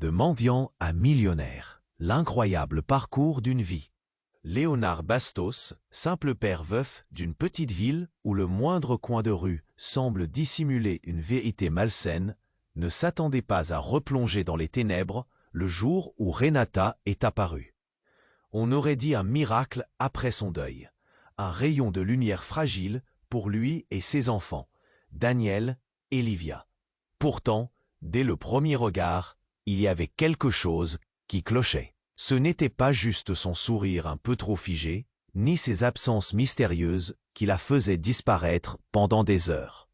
De mendiant à millionnaire, l'incroyable parcours d'une vie. Léonard Bastos, simple père veuf d'une petite ville où le moindre coin de rue semble dissimuler une vérité malsaine, ne s'attendait pas à replonger dans les ténèbres le jour où Renata est apparue. On aurait dit un miracle après son deuil, un rayon de lumière fragile pour lui et ses enfants, Daniel et Livia. Pourtant, dès le premier regard, il y avait quelque chose qui clochait. Ce n'était pas juste son sourire un peu trop figé, ni ses absences mystérieuses qui la faisaient disparaître pendant des heures.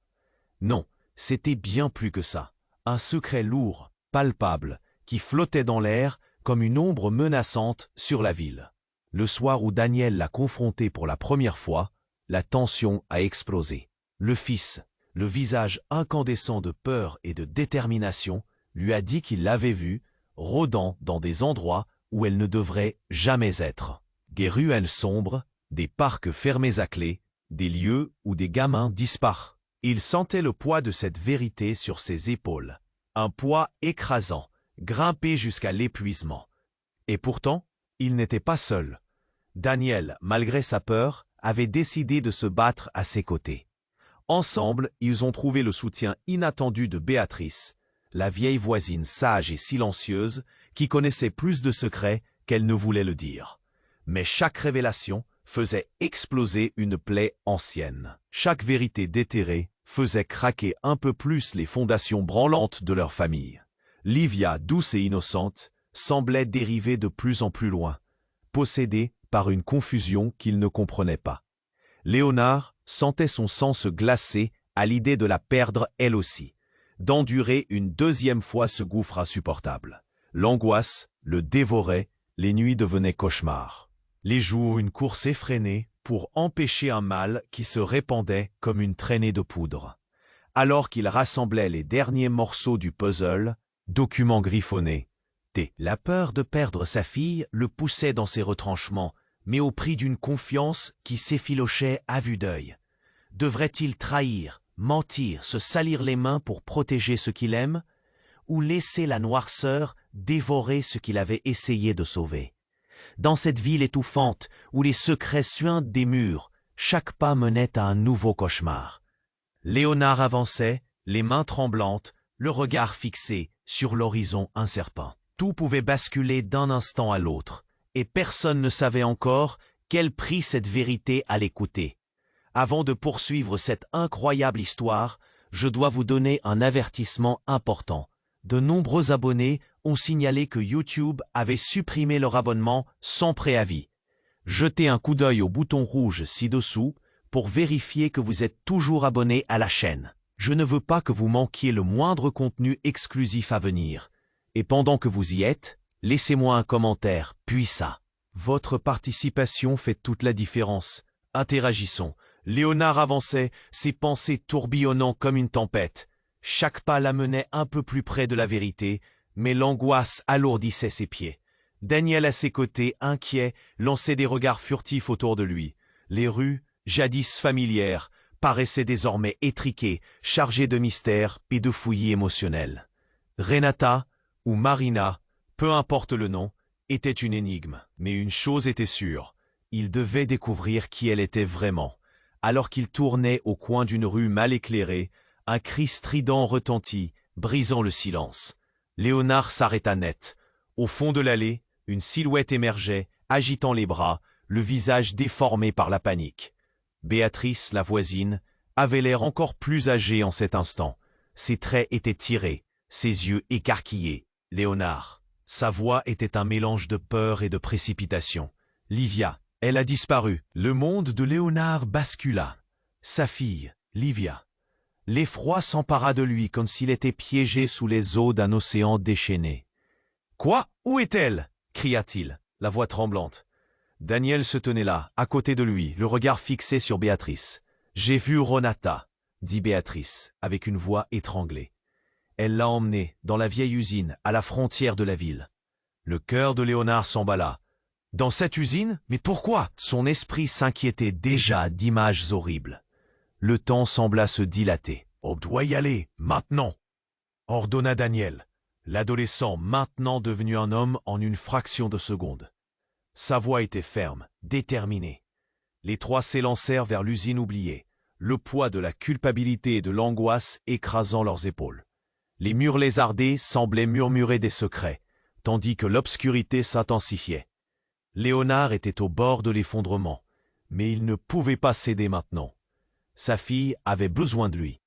Non, c'était bien plus que ça. Un secret lourd, palpable, qui flottait dans l'air comme une ombre menaçante sur la ville. Le soir où Daniel l'a confronté pour la première fois, la tension a explosé. Le fils, le visage incandescent de peur et de détermination, lui a dit qu'il l'avait vue, rôdant dans des endroits où elle ne devrait jamais être. Des ruelles sombres, des parcs fermés à clé, des lieux où des gamins disparent. Il sentait le poids de cette vérité sur ses épaules. Un poids écrasant, grimpé jusqu'à l'épuisement. Et pourtant, il n'était pas seul. Daniel, malgré sa peur, avait décidé de se battre à ses côtés. Ensemble, ils ont trouvé le soutien inattendu de Béatrice, la vieille voisine sage et silencieuse qui connaissait plus de secrets qu'elle ne voulait le dire. Mais chaque révélation faisait exploser une plaie ancienne. Chaque vérité déterrée faisait craquer un peu plus les fondations branlantes de leur famille. Livia, douce et innocente, semblait dériver de plus en plus loin, possédée par une confusion qu'il ne comprenait pas. Léonard sentait son sang se glacer à l'idée de la perdre elle aussi, d'endurer une deuxième fois ce gouffre insupportable. L'angoisse le dévorait, les nuits devenaient cauchemars. Les jours une course effrénée pour empêcher un mal qui se répandait comme une traînée de poudre. Alors qu'il rassemblait les derniers morceaux du puzzle, document griffonné, la peur de perdre sa fille le poussait dans ses retranchements, mais au prix d'une confiance qui s'effilochait à vue d'œil. Devrait-il trahir, mentir, se salir les mains pour protéger ce qu'il aime, ou laisser la noirceur dévorer ce qu'il avait essayé de sauver? Dans cette ville étouffante, où les secrets suintent des murs, chaque pas menait à un nouveau cauchemar. Léonard avançait, les mains tremblantes, le regard fixé sur l'horizon incertain. Tout pouvait basculer d'un instant à l'autre, et personne ne savait encore quel prix cette vérité allait coûter. Avant de poursuivre cette incroyable histoire, je dois vous donner un avertissement important. De nombreux abonnés ont signalé que YouTube avait supprimé leur abonnement sans préavis. Jetez un coup d'œil au bouton rouge ci-dessous pour vérifier que vous êtes toujours abonné à la chaîne. Je ne veux pas que vous manquiez le moindre contenu exclusif à venir. Et pendant que vous y êtes, laissez-moi un commentaire, puis ça. Votre participation fait toute la différence. Interagissons. Léonard avançait, ses pensées tourbillonnant comme une tempête. Chaque pas l'amenait un peu plus près de la vérité, mais l'angoisse alourdissait ses pieds. Daniel à ses côtés, inquiet, lançait des regards furtifs autour de lui. Les rues, jadis familières, paraissaient désormais étriquées, chargées de mystères et de fouillis émotionnels. Renata, ou Marina, peu importe le nom, était une énigme. Mais une chose était sûre, il devait découvrir qui elle était vraiment. Alors qu'il tournait au coin d'une rue mal éclairée, un cri strident retentit, brisant le silence. Léonard s'arrêta net. Au fond de l'allée, une silhouette émergeait, agitant les bras, le visage déformé par la panique. Béatrice, la voisine, avait l'air encore plus âgée en cet instant. Ses traits étaient tirés, ses yeux écarquillés. Léonard. Sa voix était un mélange de peur et de précipitation. Livia. Elle a disparu. Le monde de Léonard bascula. Sa fille, Livia. L'effroi s'empara de lui comme s'il était piégé sous les eaux d'un océan déchaîné. « Quoi? Où est-elle » cria-t-il, la voix tremblante. Daniel se tenait là, à côté de lui, le regard fixé sur Béatrice. « J'ai vu Renata » dit Béatrice, avec une voix étranglée. Elle l'a emmenée dans la vieille usine, à la frontière de la ville. Le cœur de Léonard s'emballa. Dans cette usine? Mais pourquoi? Son esprit s'inquiétait déjà d'images horribles. Le temps sembla se dilater. « On doit y aller, maintenant !» ordonna Daniel. L'adolescent, maintenant devenu un homme en une fraction de seconde. Sa voix était ferme, déterminée. Les trois s'élancèrent vers l'usine oubliée, le poids de la culpabilité et de l'angoisse écrasant leurs épaules. Les murs lézardés semblaient murmurer des secrets, tandis que l'obscurité s'intensifiait. Léonard était au bord de l'effondrement, mais il ne pouvait pas céder maintenant. Sa fille avait besoin de lui.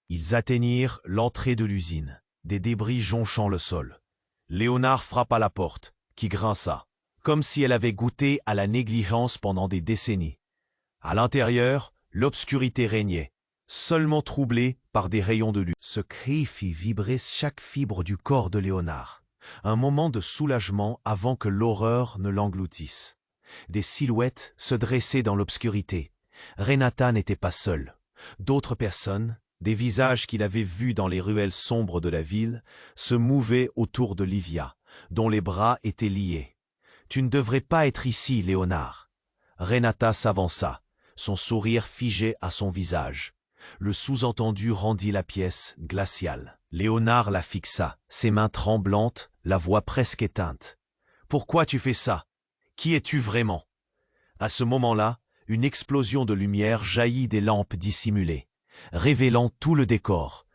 Ils atteignirent l'entrée de l'usine, des débris jonchant le sol. Léonard frappa la porte, qui grinça, comme si elle avait goûté à la négligence pendant des décennies. À l'intérieur, l'obscurité régnait, seulement troublée par des rayons de lune. Ce cri fit vibrer chaque fibre du corps de Léonard, un moment de soulagement avant que l'horreur ne l'engloutisse. Des silhouettes se dressaient dans l'obscurité. Renata n'était pas seule. D'autres personnes, des visages qu'il avait vus dans les ruelles sombres de la ville, se mouvaient autour de Livia, dont les bras étaient liés. « Tu ne devrais pas être ici, Léonard. » Renata s'avança, son sourire figé à son visage. Le sous-entendu rendit la pièce glaciale. Léonard la fixa, ses mains tremblantes, la voix presque éteinte. « Pourquoi tu fais ça? Qui es-tu vraiment ?» À ce moment-là, une explosion de lumière jaillit des lampes dissimulées, révélant tout le décor.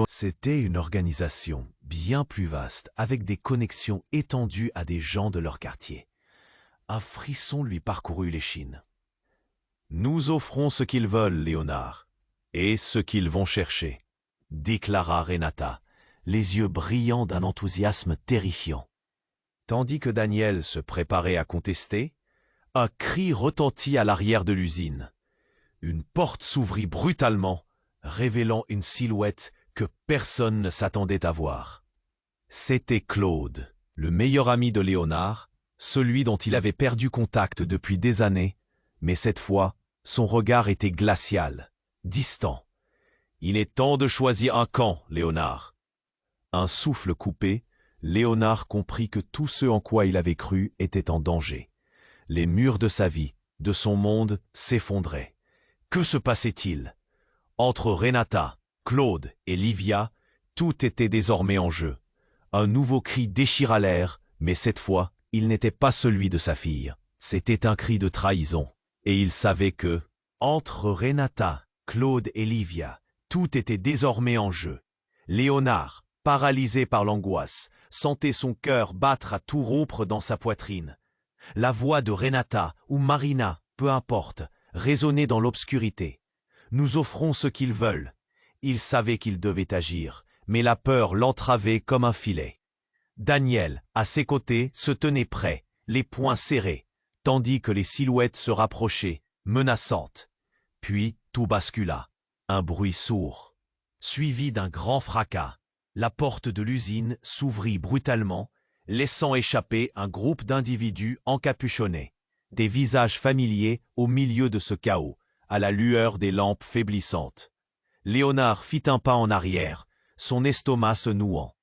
C'était une organisation bien plus vaste, avec des connexions étendues à des gens de leur quartier. Un frisson lui parcourut l'échine. « Nous offrons ce qu'ils veulent, Léonard, et ce qu'ils vont chercher, » déclara Renata, les yeux brillants d'un enthousiasme terrifiant. Tandis que Daniel se préparait à contester, un cri retentit à l'arrière de l'usine. Une porte s'ouvrit brutalement, révélant une silhouette que personne ne s'attendait à voir. C'était Claude, le meilleur ami de Léonard, celui dont il avait perdu contact depuis des années, mais cette fois, son regard était glacial, distant. « Il est temps de choisir un camp, Léonard. » Un souffle coupé, Léonard comprit que tout ce en quoi il avait cru était en danger. Les murs de sa vie, de son monde, s'effondraient. Que se passait-il? Entre Renata, Claude et Livia, tout était désormais en jeu. Un nouveau cri déchira l'air, mais cette fois, il n'était pas celui de sa fille. C'était un cri de trahison. Et il savait que, entre Renata, Claude et Livia, tout était désormais en jeu. Léonard, paralysé par l'angoisse, sentait son cœur battre à tout rompre dans sa poitrine. La voix de Renata ou Marina, peu importe, résonnait dans l'obscurité. « Nous offrons ce qu'ils veulent. » Il savait qu'il devait agir, mais la peur l'entravait comme un filet. Daniel, à ses côtés, se tenait prêt, les poings serrés, tandis que les silhouettes se rapprochaient, menaçantes. Puis tout bascula. Un bruit sourd, suivi d'un grand fracas. La porte de l'usine s'ouvrit brutalement, laissant échapper un groupe d'individus encapuchonnés, des visages familiers au milieu de ce chaos, à la lueur des lampes faiblissantes. Léonard fit un pas en arrière, son estomac se nouant.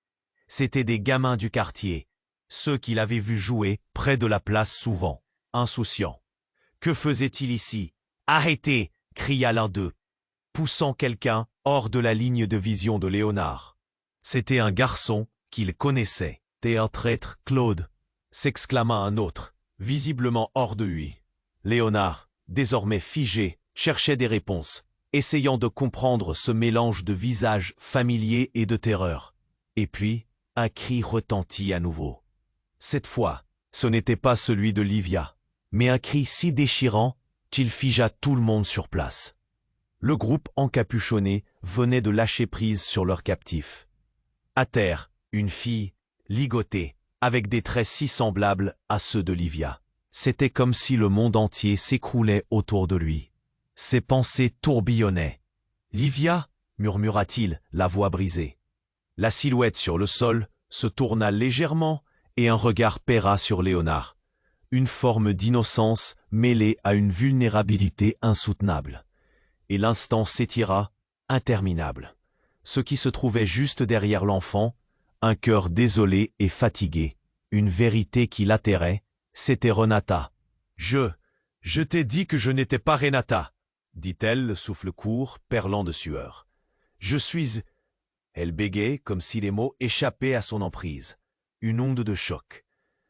C'étaient des gamins du quartier, ceux qu'il avait vus jouer près de la place souvent, insouciants. Que faisait-il ici? Arrêtez! Cria l'un d'eux, poussant quelqu'un hors de la ligne de vision de Léonard. C'était un garçon qu'il connaissait. « T'es un traître, Claude !» s'exclama un autre, visiblement hors de lui. Léonard, désormais figé, cherchait des réponses, essayant de comprendre ce mélange de visages familiers et de terreur. Et puis, un cri retentit à nouveau. Cette fois, ce n'était pas celui de Livia, mais un cri si déchirant qu'il figea tout le monde sur place. Le groupe encapuchonné venait de lâcher prise sur leur captif. À terre, une fille, ligotée, avec des traits si semblables à ceux de Livia. C'était comme si le monde entier s'écroulait autour de lui. Ses pensées tourbillonnaient. « Livia » murmura-t-il, la voix brisée. La silhouette sur le sol se tourna légèrement et un regard paira sur Léonard. Une forme d'innocence mêlée à une vulnérabilité insoutenable. Et l'instant s'étira, interminable. Ce qui se trouvait juste derrière l'enfant, un cœur désolé et fatigué, une vérité qui l'atterrait, c'était Renata. « Je t'ai dit que je n'étais pas Renata, dit-elle, le souffle court, perlant de sueur. Je suis... Elle bégayait comme si les mots échappaient à son emprise. Une onde de choc.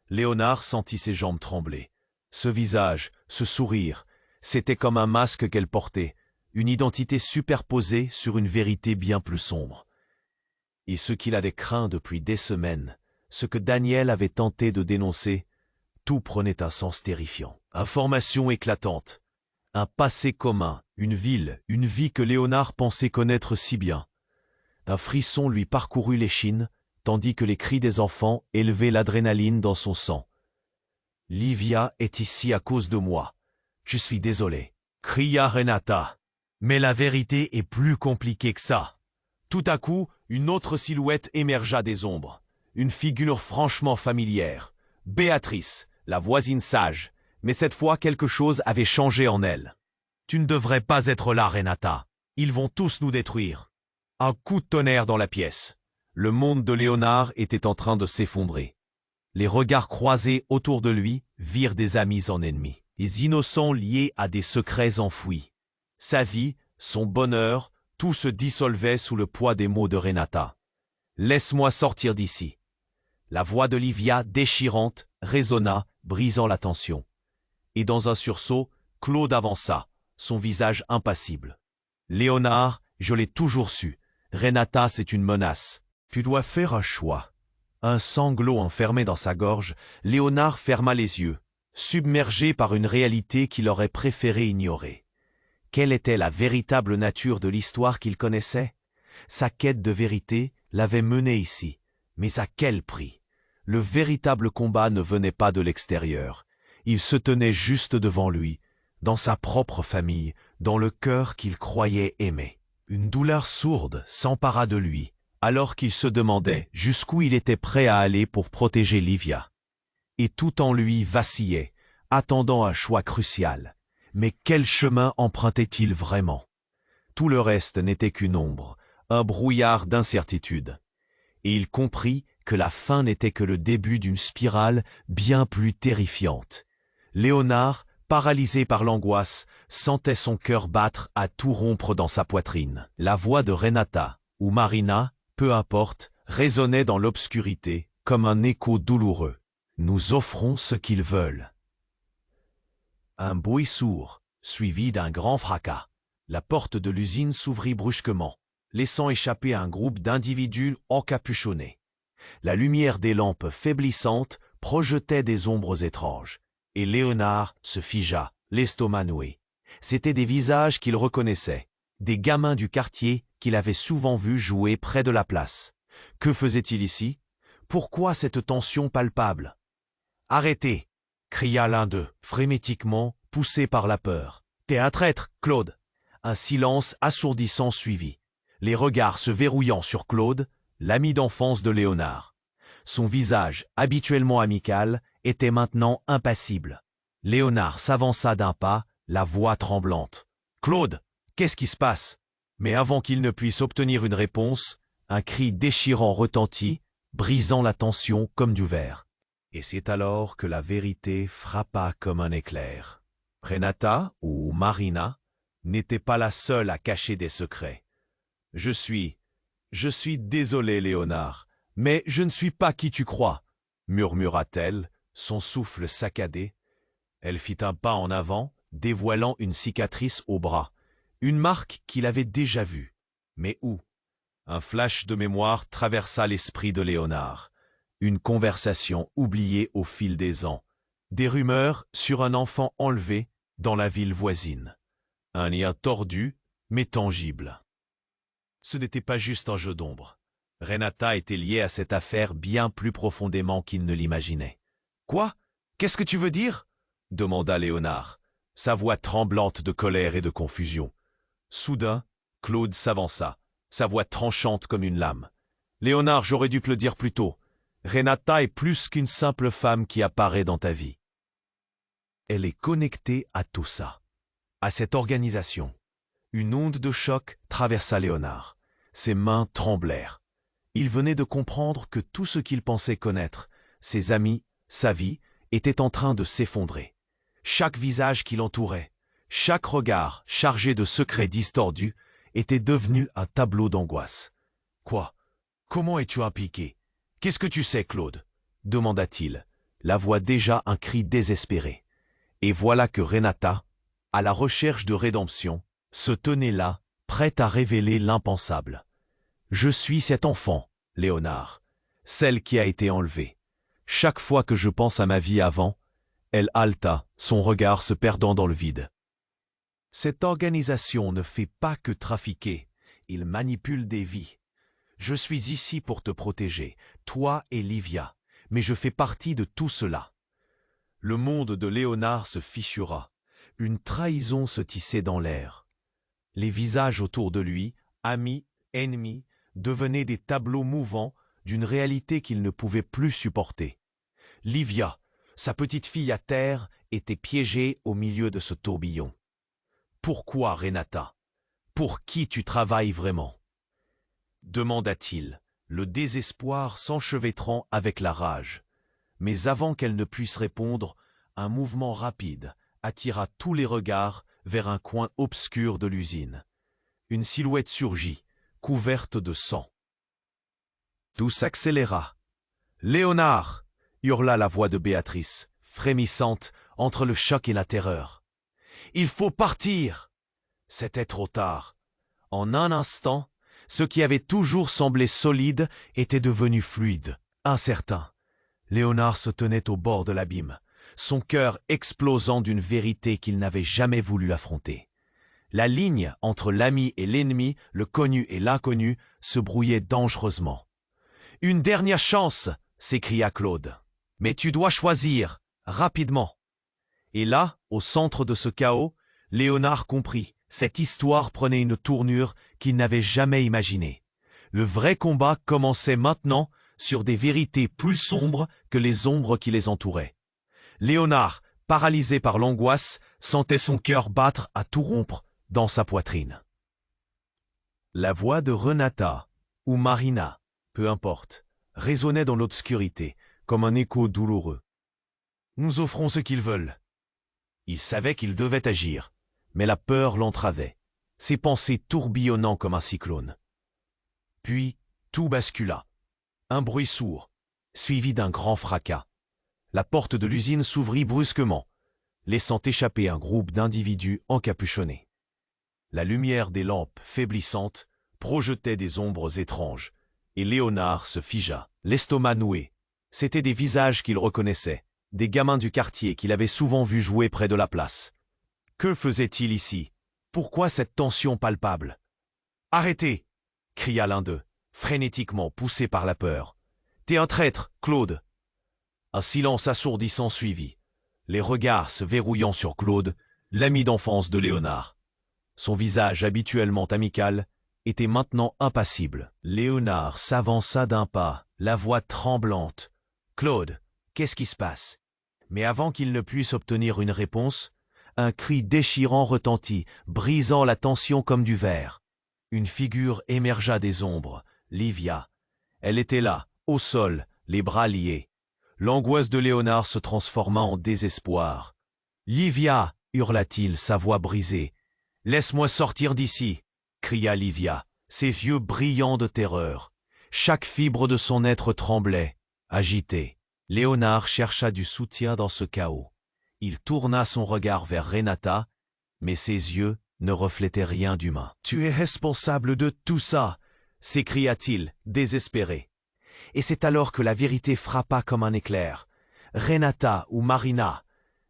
Léonard sentit ses jambes trembler. Ce visage, ce sourire, c'était comme un masque qu'elle portait, une identité superposée sur une vérité bien plus sombre. Et ce qu'il avait craint depuis des semaines, ce que Daniel avait tenté de dénoncer, tout prenait un sens terrifiant. Information éclatante, un passé commun, une vie que Léonard pensait connaître si bien. Un frisson lui parcourut l'échine, tandis que les cris des enfants élevaient l'adrénaline dans son sang. « Livia est ici à cause de moi. Je suis désolé », cria Renata. Mais la vérité est plus compliquée que ça. Tout à coup, une autre silhouette émergea des ombres. Une figure franchement familière. Béatrice, la voisine sage. Mais cette fois, quelque chose avait changé en elle. « Tu ne devrais pas être là, Renata. Ils vont tous nous détruire. » Un coup de tonnerre dans la pièce. Le monde de Léonard était en train de s'effondrer. Les regards croisés autour de lui virent des amis en ennemis. Les innocents liés à des secrets enfouis. Sa vie, son bonheur, tout se dissolvait sous le poids des mots de Renata. « Laisse-moi sortir d'ici. » La voix de Livia, déchirante, résonna, brisant la tension. Et dans un sursaut, Claude avança, son visage impassible. « Léonard, je l'ai toujours su. Renata, c'est une menace. Tu dois faire un choix. » Un sanglot enfermé dans sa gorge, Léonard ferma les yeux, submergé par une réalité qu'il aurait préféré ignorer. Quelle était la véritable nature de l'histoire qu'il connaissait? Sa quête de vérité l'avait mené ici. Mais à quel prix? Le véritable combat ne venait pas de l'extérieur. Il se tenait juste devant lui, dans sa propre famille, dans le cœur qu'il croyait aimer. Une douleur sourde s'empara de lui, alors qu'il se demandait jusqu'où il était prêt à aller pour protéger Livia. Et tout en lui vacillait, attendant un choix crucial. Mais quel chemin empruntait-il vraiment? Tout le reste n'était qu'une ombre, un brouillard d'incertitude. Et il comprit que la fin n'était que le début d'une spirale bien plus terrifiante. Léonard, paralysé par l'angoisse, sentait son cœur battre à tout rompre dans sa poitrine. La voix de Renata, ou Marina, peu importe, résonnait dans l'obscurité comme un écho douloureux. « Nous offrons ce qu'ils veulent. » Un bruit sourd, suivi d'un grand fracas. La porte de l'usine s'ouvrit brusquement, laissant échapper un groupe d'individus encapuchonnés. La lumière des lampes faiblissantes projetait des ombres étranges, et Léonard se figea, l'estomac noué. C'étaient des visages qu'il reconnaissait, des gamins du quartier qu'il avait souvent vus jouer près de la place. Que faisait-il ici? Pourquoi cette tension palpable? « Arrêtez !» cria l'un d'eux, frénétiquement, poussé par la peur. « T'es un traître, Claude !» Un silence assourdissant suivit, les regards se verrouillant sur Claude, l'ami d'enfance de Léonard. Son visage, habituellement amical, était maintenant impassible. Léonard s'avança d'un pas, la voix tremblante. « Claude, qu'est-ce qui se passe ?» Mais avant qu'il ne puisse obtenir une réponse, un cri déchirant retentit, brisant la tension comme du verre. Et c'est alors que la vérité frappa comme un éclair. Renata, ou Marina, n'était pas la seule à cacher des secrets. « Je suis désolé, Léonard, mais je ne suis pas qui tu crois, » murmura-t-elle, son souffle saccadé. Elle fit un pas en avant, dévoilant une cicatrice au bras, une marque qu'il avait déjà vue. Mais où? Un flash de mémoire traversa l'esprit de Léonard. Une conversation oubliée au fil des ans. Des rumeurs sur un enfant enlevé dans la ville voisine. Un lien tordu, mais tangible. Ce n'était pas juste un jeu d'ombre. Renata était liée à cette affaire bien plus profondément qu'il ne l'imaginait. « Quoi? Qu'est-ce que tu veux dire ?» demanda Léonard, sa voix tremblante de colère et de confusion. Soudain, Claude s'avança, sa voix tranchante comme une lame. « Léonard, j'aurais dû te le dire plus tôt. Renata est plus qu'une simple femme qui apparaît dans ta vie. Elle est connectée à tout ça, à cette organisation. » Une onde de choc traversa Léonard. Ses mains tremblèrent. Il venait de comprendre que tout ce qu'il pensait connaître, ses amis, sa vie, était en train de s'effondrer. Chaque visage qui l'entourait, chaque regard chargé de secrets distordus, était devenu un tableau d'angoisse. Quoi? Comment es-tu impliqué? Qu'est-ce que tu sais, Claude? Demanda-t-il, la voix déjà un cri désespéré. Et voilà que Renata, à la recherche de rédemption, se tenait là, prête à révéler l'impensable. Je suis cet enfant, Léonard, celle qui a été enlevée. Chaque fois que je pense à ma vie avant, elle haleta, son regard se perdant dans le vide. Cette organisation ne fait pas que trafiquer, il manipule des vies. Je suis ici pour te protéger, toi et Livia, mais je fais partie de tout cela. Le monde de Léonard se fissura, une trahison se tissait dans l'air. Les visages autour de lui, amis, ennemis, devenaient des tableaux mouvants d'une réalité qu'il ne pouvait plus supporter. Livia, sa petite fille à terre, était piégée au milieu de ce tourbillon. Pourquoi, Renata? Pour qui tu travailles vraiment? Demanda-t-il, le désespoir s'enchevêtrant avec la rage. Mais avant qu'elle ne puisse répondre, un mouvement rapide attira tous les regards vers un coin obscur de l'usine. Une silhouette surgit, couverte de sang. Tout s'accéléra. « Léonard !» hurla la voix de Béatrice, frémissante entre le choc et la terreur. « Il faut partir !» C'était trop tard. En un instant, ce qui avait toujours semblé solide était devenu fluide, incertain. Léonard se tenait au bord de l'abîme, son cœur explosant d'une vérité qu'il n'avait jamais voulu affronter. La ligne entre l'ami et l'ennemi, le connu et l'inconnu, se brouillait dangereusement. « Une dernière chance !» s'écria Claude. « Mais tu dois choisir, rapidement. » Et là, au centre de ce chaos, Léonard comprit. Cette histoire prenait une tournure qu'il n'avait jamais imaginée. Le vrai combat commençait maintenant sur des vérités plus sombres que les ombres qui les entouraient. Léonard, paralysé par l'angoisse, sentait son cœur battre à tout rompre dans sa poitrine. La voix de Renata, ou Marina, peu importe, résonnait dans l'obscurité, comme un écho douloureux. « Nous offrons ce qu'ils veulent. » Il savait qu'il devait agir, mais la peur l'entravait, ses pensées tourbillonnant comme un cyclone. Puis, tout bascula. Un bruit sourd, suivi d'un grand fracas. La porte de l'usine s'ouvrit brusquement, laissant échapper un groupe d'individus encapuchonnés. La lumière des lampes faiblissantes projetait des ombres étranges, et Léonard se figea, l'estomac noué. C'étaient des visages qu'il reconnaissait, des gamins du quartier qu'il avait souvent vus jouer près de la place. Que faisait-il ici? Pourquoi cette tension palpable? « Arrêtez !» cria l'un d'eux, frénétiquement poussé par la peur. « T'es un traître, Claude !» Un silence assourdissant suivit, les regards se verrouillant sur Claude, l'ami d'enfance de Léonard. Son visage habituellement amical était maintenant impassible. Léonard s'avança d'un pas, la voix tremblante. « Claude, qu'est-ce qui se passe ?» Mais avant qu'il ne puisse obtenir une réponse, un cri déchirant retentit, brisant la tension comme du verre. Une figure émergea des ombres, Livia. Elle était là, au sol, les bras liés. L'angoisse de Léonard se transforma en désespoir. « Livia !» hurla-t-il, sa voix brisée. « Laisse-moi sortir d'ici !» cria Livia, ses yeux brillants de terreur. Chaque fibre de son être tremblait, agitée. Léonard chercha du soutien dans ce chaos. Il tourna son regard vers Renata, mais ses yeux ne reflétaient rien d'humain. « Tu es responsable de tout ça !» s'écria-t-il, désespéré. Et c'est alors que la vérité frappa comme un éclair. Renata ou Marina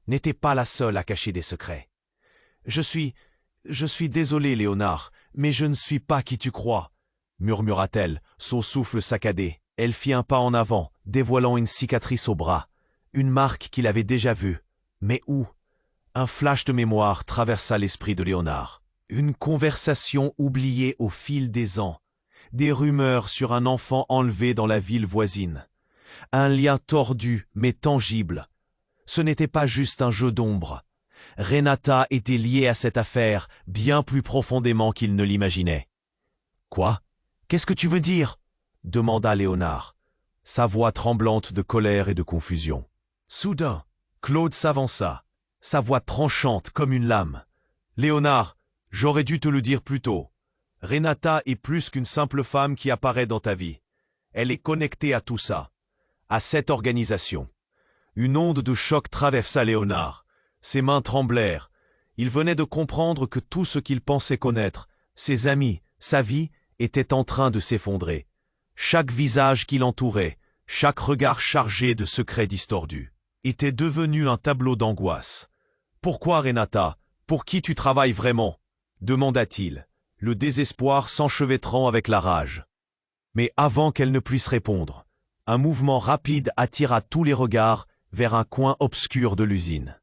n'était pas la seule à cacher des secrets. « Je suis désolé, Léonard, mais je ne suis pas qui tu crois, » murmura-t-elle, son souffle saccadé. Elle fit un pas en avant, dévoilant une cicatrice au bras, une marque qu'il avait déjà vue. Mais où? Un flash de mémoire traversa l'esprit de Léonard. Une conversation oubliée au fil des ans. Des rumeurs sur un enfant enlevé dans la ville voisine. Un lien tordu mais tangible. Ce n'était pas juste un jeu d'ombre. Renata était liée à cette affaire bien plus profondément qu'il ne l'imaginait. « Quoi? Qu'est-ce que tu veux dire ?» demanda Léonard, sa voix tremblante de colère et de confusion. Soudain, Claude s'avança, sa voix tranchante comme une lame. « Léonard, j'aurais dû te le dire plus tôt. Renata est plus qu'une simple femme qui apparaît dans ta vie. Elle est connectée à tout ça, à cette organisation. Une onde de choc traversa Léonard. Ses mains tremblèrent. Il venait de comprendre que tout ce qu'il pensait connaître, ses amis, sa vie, était en train de s'effondrer. Chaque visage qui l'entourait, chaque regard chargé de secrets distordus, était devenu un tableau d'angoisse. « Pourquoi, Renata? Pour qui tu travailles vraiment ?» demanda-t-il, le désespoir s'enchevêtrant avec la rage. Mais avant qu'elle ne puisse répondre, un mouvement rapide attira tous les regards vers un coin obscur de l'usine.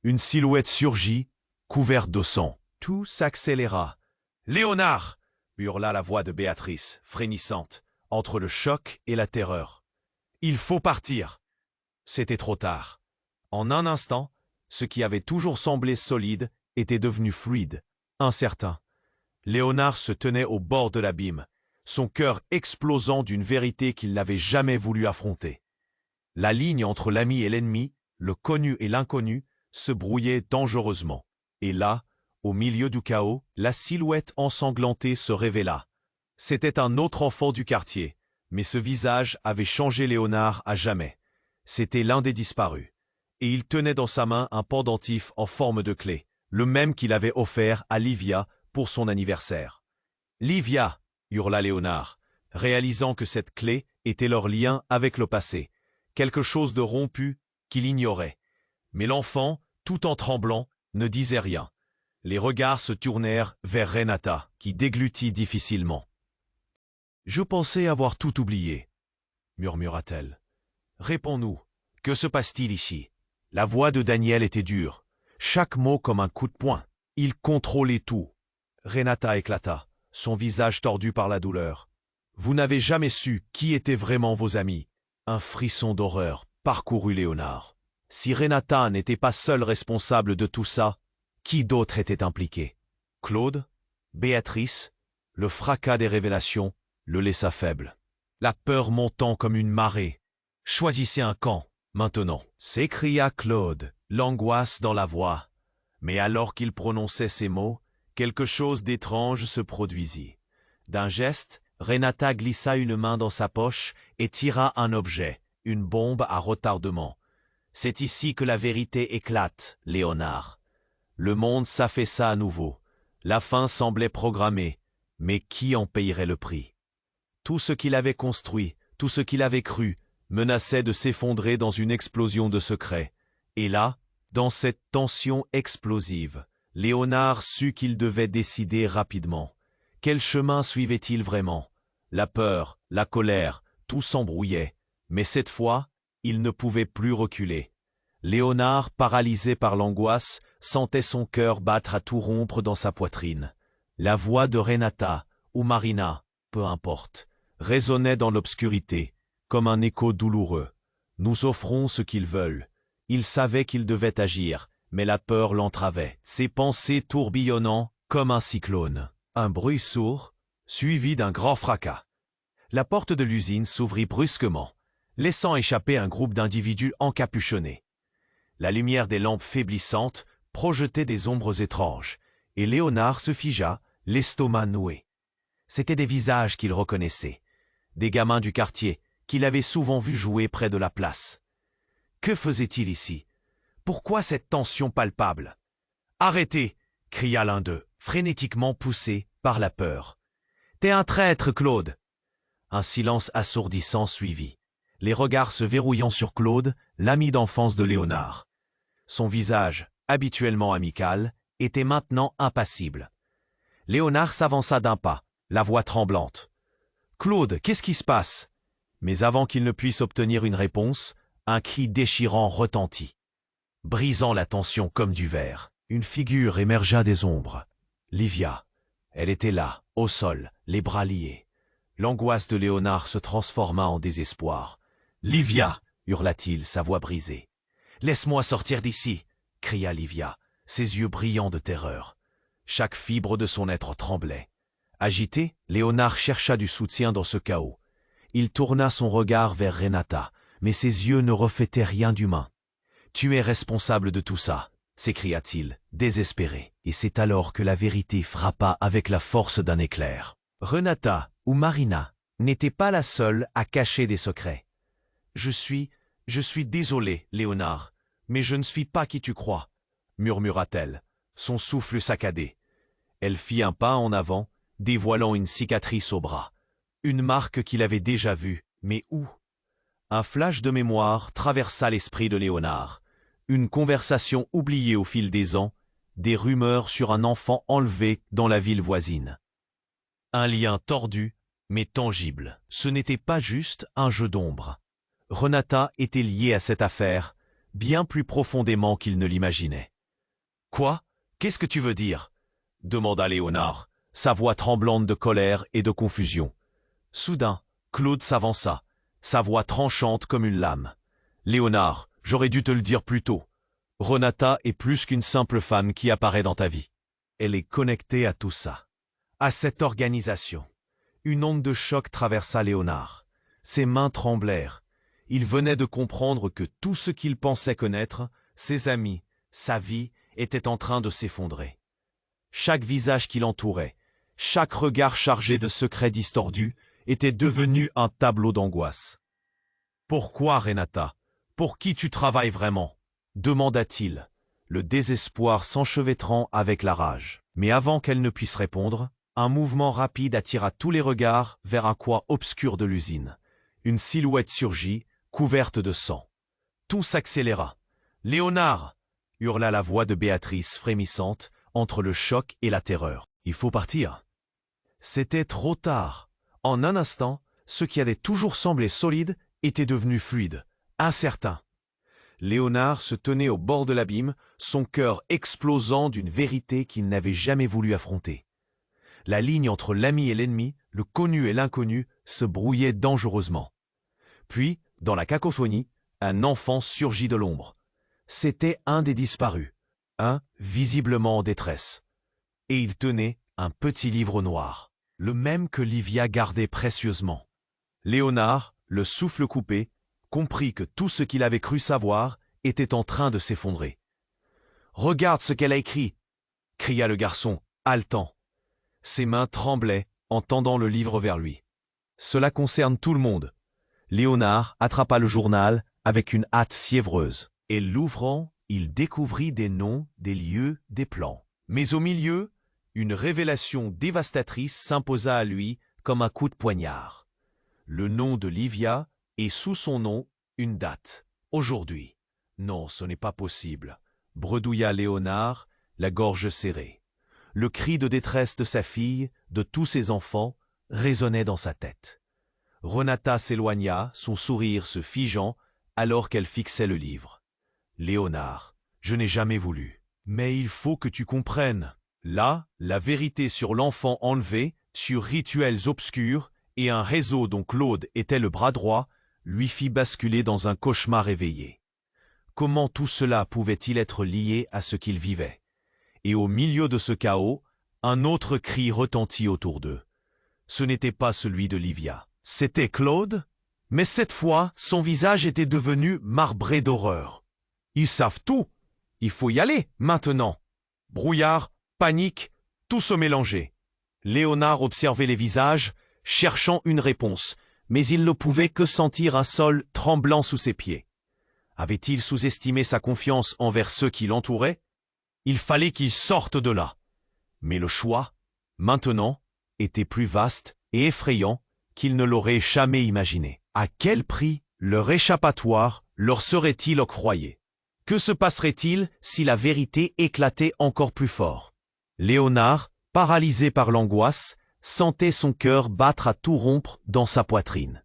Une silhouette surgit, couverte de sang. Tout s'accéléra. « Léonard !» hurla la voix de Béatrice, frémissante, entre le choc et la terreur. « Il faut partir !» C'était trop tard. En un instant, ce qui avait toujours semblé solide était devenu fluide, incertain. Léonard se tenait au bord de l'abîme, son cœur explosant d'une vérité qu'il n'avait jamais voulu affronter. La ligne entre l'ami et l'ennemi, le connu et l'inconnu, se brouillait dangereusement. Et là, au milieu du chaos, la silhouette ensanglantée se révéla. C'était un autre enfant du quartier, mais ce visage avait changé Léonard à jamais. C'était l'un des disparus. Et il tenait dans sa main un pendentif en forme de clé, le même qu'il avait offert à Livia pour son anniversaire. « Livia !» hurla Léonard, réalisant que cette clé était leur lien avec le passé, quelque chose de rompu qu'il ignorait. Mais l'enfant, tout en tremblant, ne disait rien. Les regards se tournèrent vers Renata, qui déglutit difficilement. « Je pensais avoir tout oublié, » murmura-t-elle. « Réponds-nous, que se passe-t-il ici ?» La voix de Daniel était dure, chaque mot comme un coup de poing. Il contrôlait tout. Renata éclata, son visage tordu par la douleur. « Vous n'avez jamais su qui étaient vraiment vos amis. » Un frisson d'horreur parcourut Léonard. Si Renata n'était pas seule responsable de tout ça, qui d'autre était impliqué? Claude? Béatrice? Le fracas des révélations le laissa faible. La peur montant comme une marée. « Choisissez un camp, maintenant !» s'écria Claude, l'angoisse dans la voix. Mais alors qu'il prononçait ces mots, quelque chose d'étrange se produisit. D'un geste, Renata glissa une main dans sa poche et tira un objet, une bombe à retardement. « C'est ici que la vérité éclate, Léonard. » Le monde s'affaissa à nouveau. La fin semblait programmée, mais qui en payerait le prix? Tout ce qu'il avait construit, tout ce qu'il avait cru, menaçait de s'effondrer dans une explosion de secrets. Et là, dans cette tension explosive, Léonard sut qu'il devait décider rapidement. Quel chemin suivait-il vraiment? La peur, la colère, tout s'embrouillait. Mais cette fois, il ne pouvait plus reculer. Léonard, paralysé par l'angoisse, sentait son cœur battre à tout rompre dans sa poitrine. La voix de Renata, ou Marina, peu importe, résonnait dans l'obscurité, comme un écho douloureux. Nous offrons ce qu'ils veulent. Il savait qu'il devait agir, mais la peur l'entravait, ses pensées tourbillonnant comme un cyclone. Un bruit sourd, suivi d'un grand fracas. La porte de l'usine s'ouvrit brusquement, laissant échapper un groupe d'individus encapuchonnés. La lumière des lampes faiblissantes projetait des ombres étranges, et Léonard se figea, l'estomac noué. C'étaient des visages qu'il reconnaissait, des gamins du quartier qu'il avait souvent vus jouer près de la place. Que faisait-il ici? Pourquoi cette tension palpable? « Arrêtez !» cria l'un d'eux, frénétiquement poussé par la peur. « T'es un traître, Claude !» Un silence assourdissant suivit, les regards se verrouillant sur Claude, l'ami d'enfance de Léonard. Son visage, habituellement amical, était maintenant impassible. Léonard s'avança d'un pas, la voix tremblante. « Claude, qu'est-ce qui se passe ?» Mais avant qu'il ne puisse obtenir une réponse, un cri déchirant retentit. Brisant la tension comme du verre, une figure émergea des ombres. Livia. Elle était là, au sol, les bras liés. L'angoisse de Léonard se transforma en désespoir. « Livia !» hurla-t-il, sa voix brisée. « Laisse-moi sortir d'ici !» cria Livia, ses yeux brillants de terreur. Chaque fibre de son être tremblait. Agité, Léonard chercha du soutien dans ce chaos. Il tourna son regard vers Renata, mais ses yeux ne reflétaient rien d'humain. « Tu es responsable de tout ça. s'écria-t-il, désespéré. Et c'est alors que la vérité frappa avec la force d'un éclair. Renata, ou Marina, n'était pas la seule à cacher des secrets. Je suis désolée, Léonard, mais je ne suis pas qui tu crois, murmura-t-elle, son souffle saccadé. Elle fit un pas en avant, dévoilant une cicatrice au bras. Une marque qu'il avait déjà vue, mais où? Un flash de mémoire traversa l'esprit de Léonard. Une conversation oubliée au fil des ans, des rumeurs sur un enfant enlevé dans la ville voisine. Un lien tordu, mais tangible. Ce n'était pas juste un jeu d'ombre. Renata était liée à cette affaire, bien plus profondément qu'il ne l'imaginait. « Quoi? Qu'est-ce que tu veux dire ?» demanda Léonard, sa voix tremblante de colère et de confusion. Soudain, Claude s'avança, sa voix tranchante comme une lame. « Léonard, j'aurais dû te le dire plus tôt. Renata est plus qu'une simple femme qui apparaît dans ta vie. Elle est connectée à tout ça, à cette organisation. » Une onde de choc traversa Léonard. Ses mains tremblèrent. Il venait de comprendre que tout ce qu'il pensait connaître, ses amis, sa vie, était en train de s'effondrer. Chaque visage qui l'entourait, chaque regard chargé de secrets distordus, était devenu un tableau d'angoisse. « Pourquoi, Renata? Pour qui tu travailles vraiment ?» demanda-t-il, le désespoir s'enchevêtrant avec la rage. Mais avant qu'elle ne puisse répondre, un mouvement rapide attira tous les regards vers un coin obscur de l'usine. Une silhouette surgit, couverte de sang. Tout s'accéléra. « Léonard !» hurla la voix de Béatrice frémissante entre le choc et la terreur. « Il faut partir. » C'était trop tard. En un instant, ce qui avait toujours semblé solide était devenu fluide, incertain. Léonard se tenait au bord de l'abîme, son cœur explosant d'une vérité qu'il n'avait jamais voulu affronter. La ligne entre l'ami et l'ennemi, le connu et l'inconnu, se brouillait dangereusement. Puis, dans la cacophonie, un enfant surgit de l'ombre. C'était un des disparus, un visiblement en détresse. Et il tenait un petit livre noir, le même que Livia gardait précieusement. Léonard, le souffle coupé, comprit que tout ce qu'il avait cru savoir était en train de s'effondrer. « Regarde ce qu'elle a écrit !» cria le garçon, haletant. Ses mains tremblaient en tendant le livre vers lui. « Cela concerne tout le monde. » Léonard attrapa le journal avec une hâte fiévreuse. Et l'ouvrant, il découvrit des noms, des lieux, des plans. Mais au milieu, une révélation dévastatrice s'imposa à lui comme un coup de poignard. Le nom de Livia et sous son nom, une date. Aujourd'hui. Non, ce n'est pas possible, bredouilla Léonard, la gorge serrée. Le cri de détresse de sa fille, de tous ses enfants, résonnait dans sa tête. Renata s'éloigna, son sourire se figeant, alors qu'elle fixait le livre. Léonard, je n'ai jamais voulu. Mais il faut que tu comprennes. Là, la vérité sur l'enfant enlevé, sur rituels obscurs et un réseau dont Claude était le bras droit, lui fit basculer dans un cauchemar éveillé. Comment tout cela pouvait-il être lié à ce qu'il vivait? Et au milieu de ce chaos, un autre cri retentit autour d'eux. Ce n'était pas celui de Livia. C'était Claude, mais cette fois, son visage était devenu marbré d'horreur. Ils savent tout. Il faut y aller, maintenant. Brouillard, panique, tout se mélangeait. Léonard observait les visages, cherchant une réponse, mais il ne pouvait que sentir un sol tremblant sous ses pieds. Avait-il sous-estimé sa confiance envers ceux qui l'entouraient? Il fallait qu'il sorte de là. Mais le choix, maintenant, était plus vaste et effrayant qu'il ne l'aurait jamais imaginé. À quel prix leur échappatoire leur serait-il octroyé? Que se passerait-il si la vérité éclatait encore plus fort? Léonard, paralysé par l'angoisse, sentait son cœur battre à tout rompre dans sa poitrine.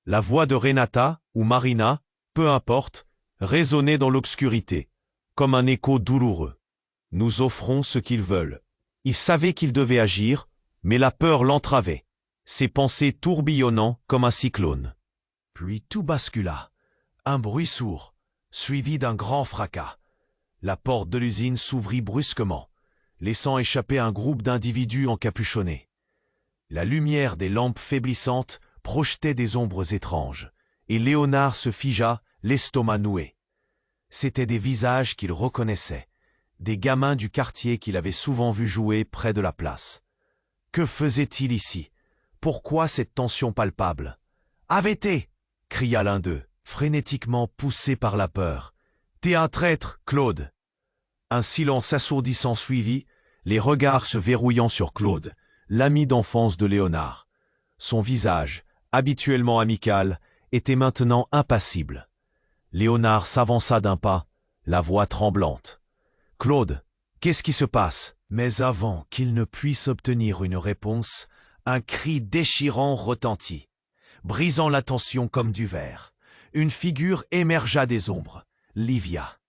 La voix de Renata ou Marina, peu importe, résonnait dans l'obscurité, comme un écho douloureux. Nous offrons ce qu'ils veulent. Il savait qu'il devait agir, mais la peur l'entravait, ses pensées tourbillonnant comme un cyclone. Puis tout bascula. Un bruit sourd, suivi d'un grand fracas. La porte de l'usine s'ouvrit brusquement, laissant échapper un groupe d'individus encapuchonnés. La lumière des lampes faiblissantes projetait des ombres étranges, et Léonard se figea, l'estomac noué. C'étaient des visages qu'il reconnaissait, des gamins du quartier qu'il avait souvent vu jouer près de la place. Que faisait-il ici? Pourquoi cette tension palpable? « Arrêtez !» cria l'un d'eux, frénétiquement poussé par la peur. « T'es un traître, Claude !» Un silence assourdissant suivit, les regards se verrouillant sur Claude, l'ami d'enfance de Léonard. Son visage, habituellement amical, était maintenant impassible. Léonard s'avança d'un pas, la voix tremblante. « Claude, qu'est-ce qui se passe ?» Mais avant qu'il ne puisse obtenir une réponse, un cri déchirant retentit. Brisant la tension comme du verre, une figure émergea des ombres. Livia.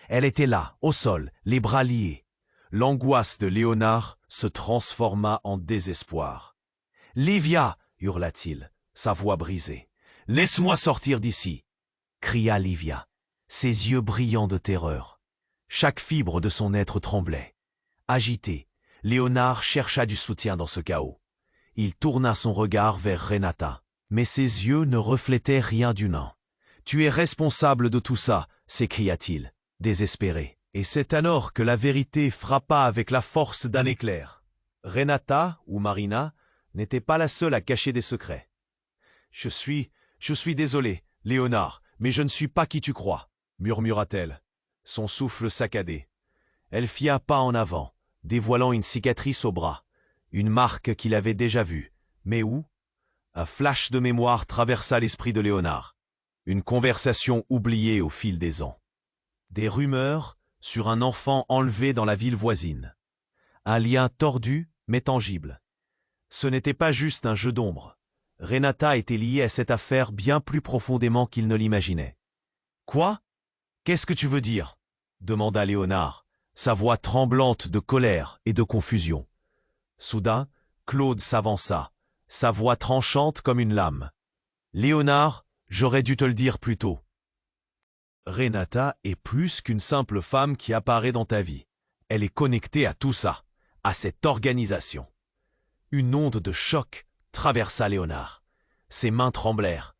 Elle était là, au sol, les bras liés. L'angoisse de Léonard se transforma en désespoir. « Livia !» hurla-t-il, sa voix brisée. « Laisse-moi sortir d'ici !» cria Livia, ses yeux brillants de terreur. Chaque fibre de son être tremblait. Agité, Léonard chercha du soutien dans ce chaos. Il tourna son regard vers Renata, mais ses yeux ne reflétaient rien d'humain. « Tu es responsable de tout ça !» s'écria-t-il, désespéré. Et c'est alors que la vérité frappa avec la force d'un éclair. Renata, ou Marina, n'était pas la seule à cacher des secrets. « Je suis désolé, Léonard, mais je ne suis pas qui tu crois, » murmura-t-elle, son souffle saccadé. Elle fit un pas en avant, dévoilant une cicatrice au bras, une marque qu'il avait déjà vue. Mais où? Un flash de mémoire traversa l'esprit de Léonard. Une conversation oubliée au fil des ans. Des rumeurs sur un enfant enlevé dans la ville voisine. Un lien tordu mais tangible. Ce n'était pas juste un jeu d'ombre. Renata était liée à cette affaire bien plus profondément qu'il ne l'imaginait. « Quoi? Qu'est-ce que tu veux dire ?» demanda Léonard, sa voix tremblante de colère et de confusion. Soudain, Claude s'avança, sa voix tranchante comme une lame. « Léonard, j'aurais dû te le dire plus tôt. Renata est plus qu'une simple femme qui apparaît dans ta vie. Elle est connectée à tout ça, à cette organisation. » Une onde de choc traversa Léonard. Ses mains tremblèrent.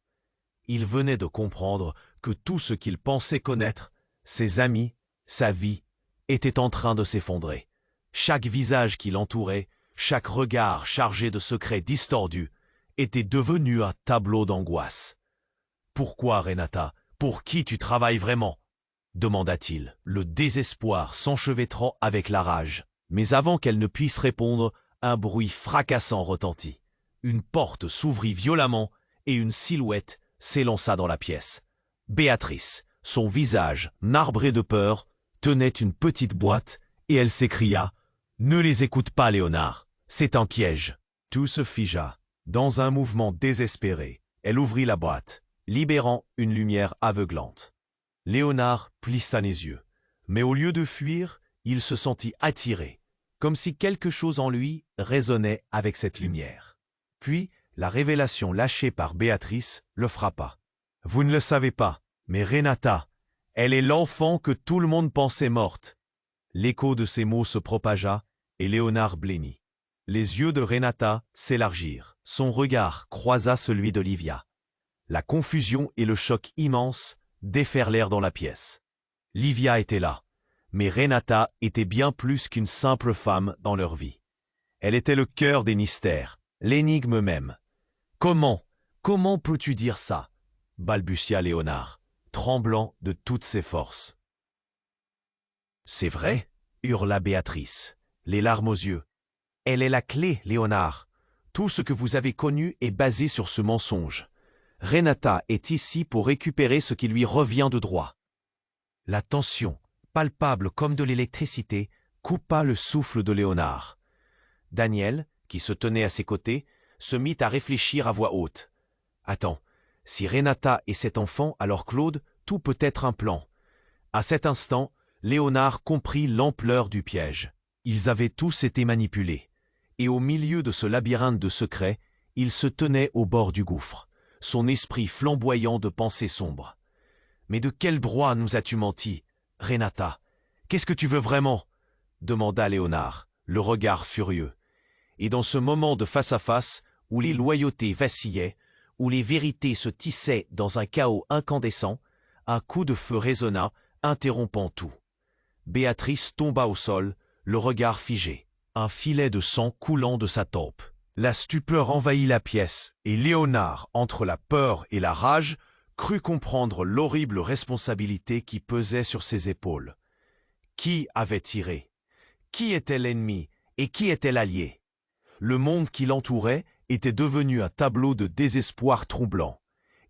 Il venait de comprendre que tout ce qu'il pensait connaître, ses amis, sa vie, était en train de s'effondrer. Chaque visage qui l'entourait, chaque regard chargé de secrets distordus, était devenu un tableau d'angoisse. « Pourquoi, Renata? Pour qui tu travailles vraiment ?» demanda-t-il, le désespoir s'enchevêtrant avec la rage. Mais avant qu'elle ne puisse répondre, un bruit fracassant retentit. Une porte s'ouvrit violemment et une silhouette s'élança dans la pièce. Béatrice, son visage marbré de peur, tenait une petite boîte et elle s'écria « Ne les écoute pas, Léonard, c'est un piège !» Tout se figea. Dans un mouvement désespéré, elle ouvrit la boîte, libérant une lumière aveuglante. Léonard plissa les yeux, mais au lieu de fuir, il se sentit attiré, comme si quelque chose en lui résonnait avec cette lumière. Puis, la révélation lâchée par Béatrice le frappa. « Vous ne le savez pas, mais Renata, elle est l'enfant que tout le monde pensait morte. » L'écho de ces mots se propagea et Léonard blêmit. Les yeux de Renata s'élargirent, son regard croisa celui d'Olivia. La confusion et le choc immense déferlèrent dans la pièce. Livia était là, mais Renata était bien plus qu'une simple femme dans leur vie. Elle était le cœur des mystères, l'énigme même. « Comment peux-tu dire ça ?» balbutia Léonard, tremblant de toutes ses forces. « C'est vrai ?» hurla Béatrice, les larmes aux yeux. « Elle est la clé, Léonard. Tout ce que vous avez connu est basé sur ce mensonge. Renata est ici pour récupérer ce qui lui revient de droit. » La tension, palpable comme de l'électricité, coupa le souffle de Léonard. Daniel, qui se tenait à ses côtés, se mit à réfléchir à voix haute. « Attends, si Renata est cet enfant, alors Claude, tout peut être un plan. » À cet instant, Léonard comprit l'ampleur du piège. Ils avaient tous été manipulés. Et au milieu de ce labyrinthe de secrets, il se tenait au bord du gouffre, son esprit flamboyant de pensées sombres. « Mais de quel droit nous as-tu menti, Renata? Qu'est-ce que tu veux vraiment ?» demanda Léonard, le regard furieux. Et dans ce moment de face-à-face, où les loyautés vacillaient, où les vérités se tissaient dans un chaos incandescent, un coup de feu résonna, interrompant tout. Béatrice tomba au sol, le regard figé, un filet de sang coulant de sa tempe. La stupeur envahit la pièce, et Léonard, entre la peur et la rage, crut comprendre l'horrible responsabilité qui pesait sur ses épaules. Qui avait tiré? Qui était l'ennemi et qui était l'allié? Le monde qui l'entourait était devenu un tableau de désespoir troublant,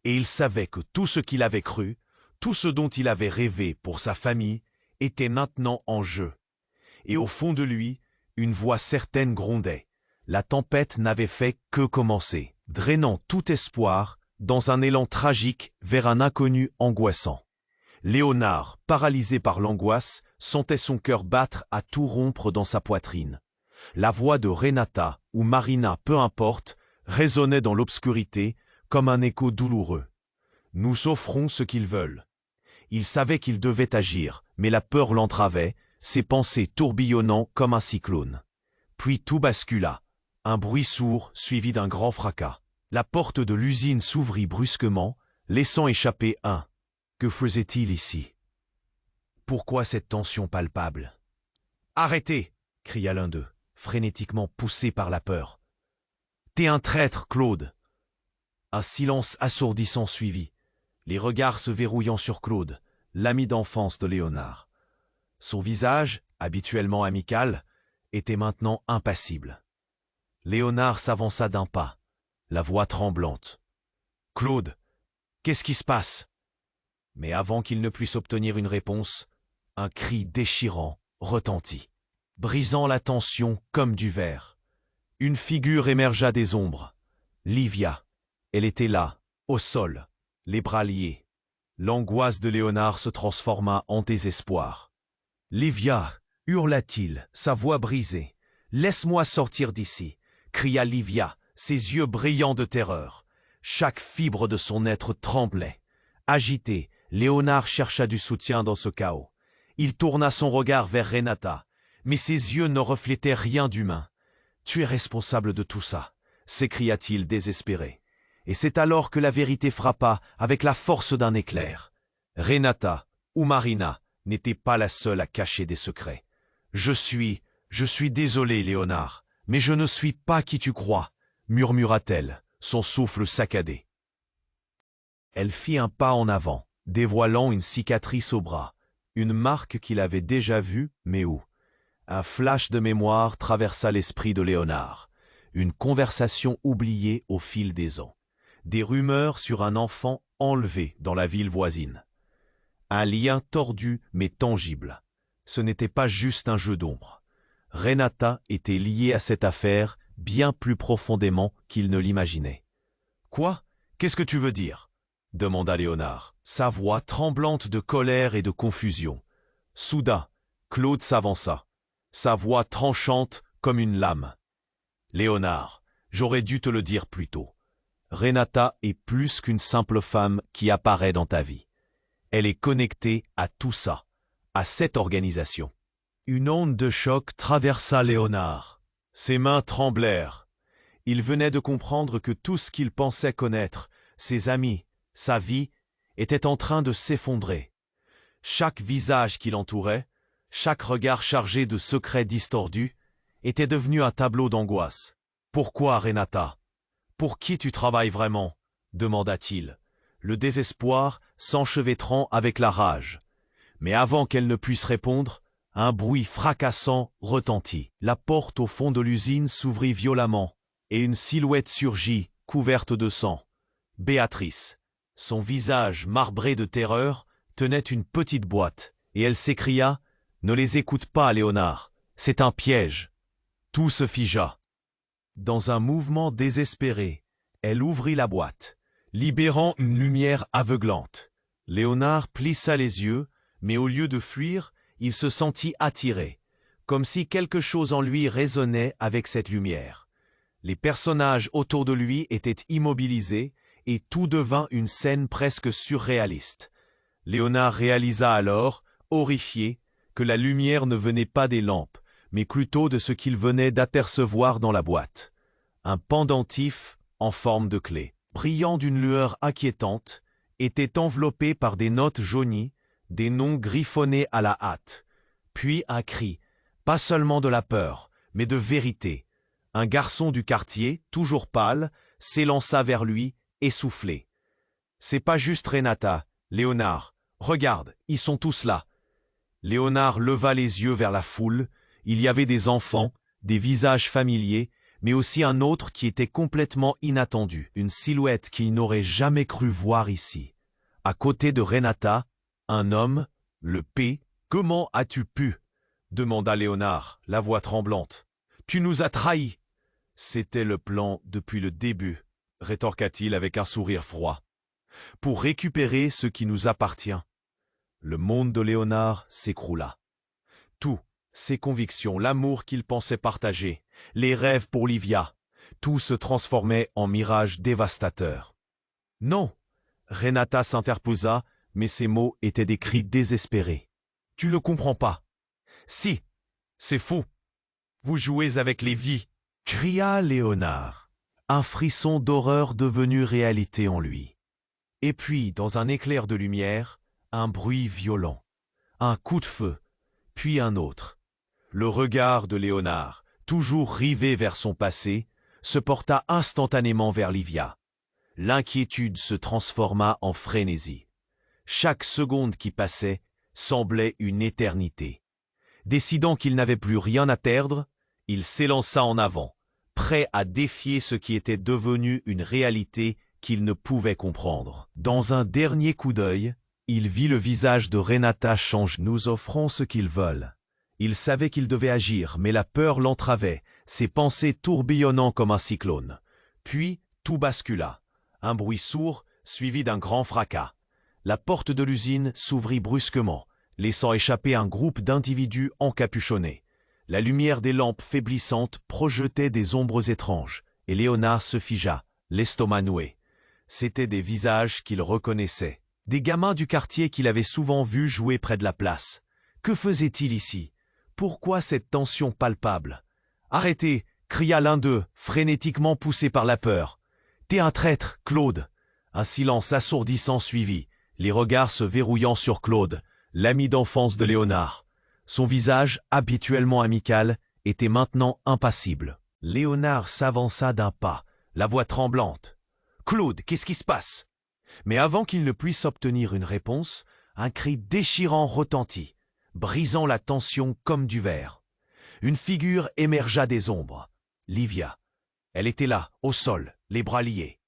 et il savait que tout ce qu'il avait cru, tout ce dont il avait rêvé pour sa famille, était maintenant en jeu. Et au fond de lui, une voix certaine grondait. La tempête n'avait fait que commencer, drainant tout espoir dans un élan tragique vers un inconnu angoissant. Léonard, paralysé par l'angoisse, sentait son cœur battre à tout rompre dans sa poitrine. La voix de Renata ou Marina, peu importe, résonnait dans l'obscurité comme un écho douloureux. « Nous offrons ce qu'ils veulent. » Il savait qu'il devait agir, mais la peur l'entravait, ses pensées tourbillonnant comme un cyclone. Puis tout bascula. Un bruit sourd suivi d'un grand fracas. La porte de l'usine s'ouvrit brusquement, laissant échapper un. Que faisait-il ici? Pourquoi cette tension palpable? « Arrêtez !» cria l'un d'eux, frénétiquement poussé par la peur. « T'es un traître, Claude !» Un silence assourdissant suivit, les regards se verrouillant sur Claude, l'ami d'enfance de Léonard. Son visage, habituellement amical, était maintenant impassible. Léonard s'avança d'un pas, la voix tremblante. « Claude, qu'est-ce qui se passe ?» Mais avant qu'il ne puisse obtenir une réponse, un cri déchirant retentit, brisant la tension comme du verre. Une figure émergea des ombres. Livia. Elle était là, au sol, les bras liés. L'angoisse de Léonard se transforma en désespoir. « Livia !» hurla-t-il, sa voix brisée. « Laisse-moi sortir d'ici !» cria Livia, ses yeux brillants de terreur. Chaque fibre de son être tremblait. Agité, Léonard chercha du soutien dans ce chaos. Il tourna son regard vers Renata, mais ses yeux ne reflétaient rien d'humain. « Tu es responsable de tout ça !» s'écria-t-il désespéré. Et c'est alors que la vérité frappa avec la force d'un éclair. Renata, ou Marina, n'était pas la seule à cacher des secrets. « Je suis désolé, Léonard, mais je ne suis pas qui tu crois, » murmura-t-elle, son souffle saccadé. Elle fit un pas en avant, dévoilant une cicatrice au bras, une marque qu'il avait déjà vue, mais où? Un flash de mémoire traversa l'esprit de Léonard, une conversation oubliée au fil des ans, des rumeurs sur un enfant enlevé dans la ville voisine. Un lien tordu mais tangible. Ce n'était pas juste un jeu d'ombre. Renata était liée à cette affaire bien plus profondément qu'il ne l'imaginait. « Quoi? Qu'est-ce que tu veux dire ?» demanda Léonard, sa voix tremblante de colère et de confusion. Soudain, Claude s'avança, sa voix tranchante comme une lame. « Léonard, j'aurais dû te le dire plus tôt. Renata est plus qu'une simple femme qui apparaît dans ta vie. Elle est connectée à tout ça, à cette organisation. » Une onde de choc traversa Léonard. Ses mains tremblèrent. Il venait de comprendre que tout ce qu'il pensait connaître, ses amis, sa vie, était en train de s'effondrer. Chaque visage qui l'entourait, chaque regard chargé de secrets distordus, était devenu un tableau d'angoisse. « Pourquoi, Renata? Pour qui tu travailles vraiment ?» demanda-t-il, le désespoir s'enchevêtrant avec la rage. Mais avant qu'elle ne puisse répondre, un bruit fracassant retentit. La porte au fond de l'usine s'ouvrit violemment, et une silhouette surgit, couverte de sang. Béatrice. Son visage marbré de terreur tenait une petite boîte, et elle s'écria « Ne les écoute pas, Léonard, c'est un piège !» Tout se figea. Dans un mouvement désespéré, elle ouvrit la boîte, libérant une lumière aveuglante. Léonard plissa les yeux, mais au lieu de fuir, il se sentit attiré, comme si quelque chose en lui résonnait avec cette lumière. Les personnages autour de lui étaient immobilisés et tout devint une scène presque surréaliste. Léonard réalisa alors, horrifié, que la lumière ne venait pas des lampes, mais plutôt de ce qu'il venait d'apercevoir dans la boîte. Un pendentif en forme de clé, brillant d'une lueur inquiétante, était enveloppé par des notes jaunies, des noms griffonnés à la hâte. Puis un cri, pas seulement de la peur, mais de vérité. Un garçon du quartier, toujours pâle, s'élança vers lui, essoufflé. « C'est pas juste Renata, Léonard. Regarde, ils sont tous là. » Léonard leva les yeux vers la foule. Il y avait des enfants, des visages familiers, mais aussi un autre qui était complètement inattendu, une silhouette qu'il n'aurait jamais cru voir ici. À côté de Renata, un homme, le P. « Comment as-tu pu » demanda Léonard, la voix tremblante. « Tu nous as trahis !»« C'était le plan depuis le début, » rétorqua-t-il avec un sourire froid. « Pour récupérer ce qui nous appartient. » Le monde de Léonard s'écroula. Tout, ses convictions, l'amour qu'il pensait partager, les rêves pour Livia, tout se transformait en mirage dévastateur. « Non !» Renata s'interposa, mais ses mots étaient des cris désespérés. « Tu ne comprends pas. »« Si, c'est fou. Vous jouez avec les vies !» cria Léonard, un frisson d'horreur devenu réalité en lui. Et puis, dans un éclair de lumière, un bruit violent, un coup de feu, puis un autre. Le regard de Léonard, toujours rivé vers son passé, se porta instantanément vers Livia. L'inquiétude se transforma en frénésie. Chaque seconde qui passait semblait une éternité. Décidant qu'il n'avait plus rien à perdre, il s'élança en avant, prêt à défier ce qui était devenu une réalité qu'il ne pouvait comprendre. Dans un dernier coup d'œil, il vit le visage de Renata changer. « Nous offrons ce qu'ils veulent. » Il savait qu'il devait agir, mais la peur l'entravait, ses pensées tourbillonnant comme un cyclone. Puis, tout bascula. Un bruit sourd, suivi d'un grand fracas. La porte de l'usine s'ouvrit brusquement, laissant échapper un groupe d'individus encapuchonnés. La lumière des lampes faiblissantes projetait des ombres étranges, et Léonard se figea, l'estomac noué. C'étaient des visages qu'il reconnaissait, des gamins du quartier qu'il avait souvent vus jouer près de la place. Que faisait-il ici? Pourquoi cette tension palpable? « Arrêtez !» cria l'un d'eux, frénétiquement poussé par la peur. « T'es un traître, Claude !» Un silence assourdissant suivit, les regards se verrouillant sur Claude, l'ami d'enfance de Léonard. Son visage, habituellement amical, était maintenant impassible. Léonard s'avança d'un pas, la voix tremblante. « Claude, qu'est-ce qui se passe ?» Mais avant qu'il ne puisse obtenir une réponse, un cri déchirant retentit, brisant la tension comme du verre. Une figure émergea des ombres. Livia. Elle était là, au sol, les bras liés.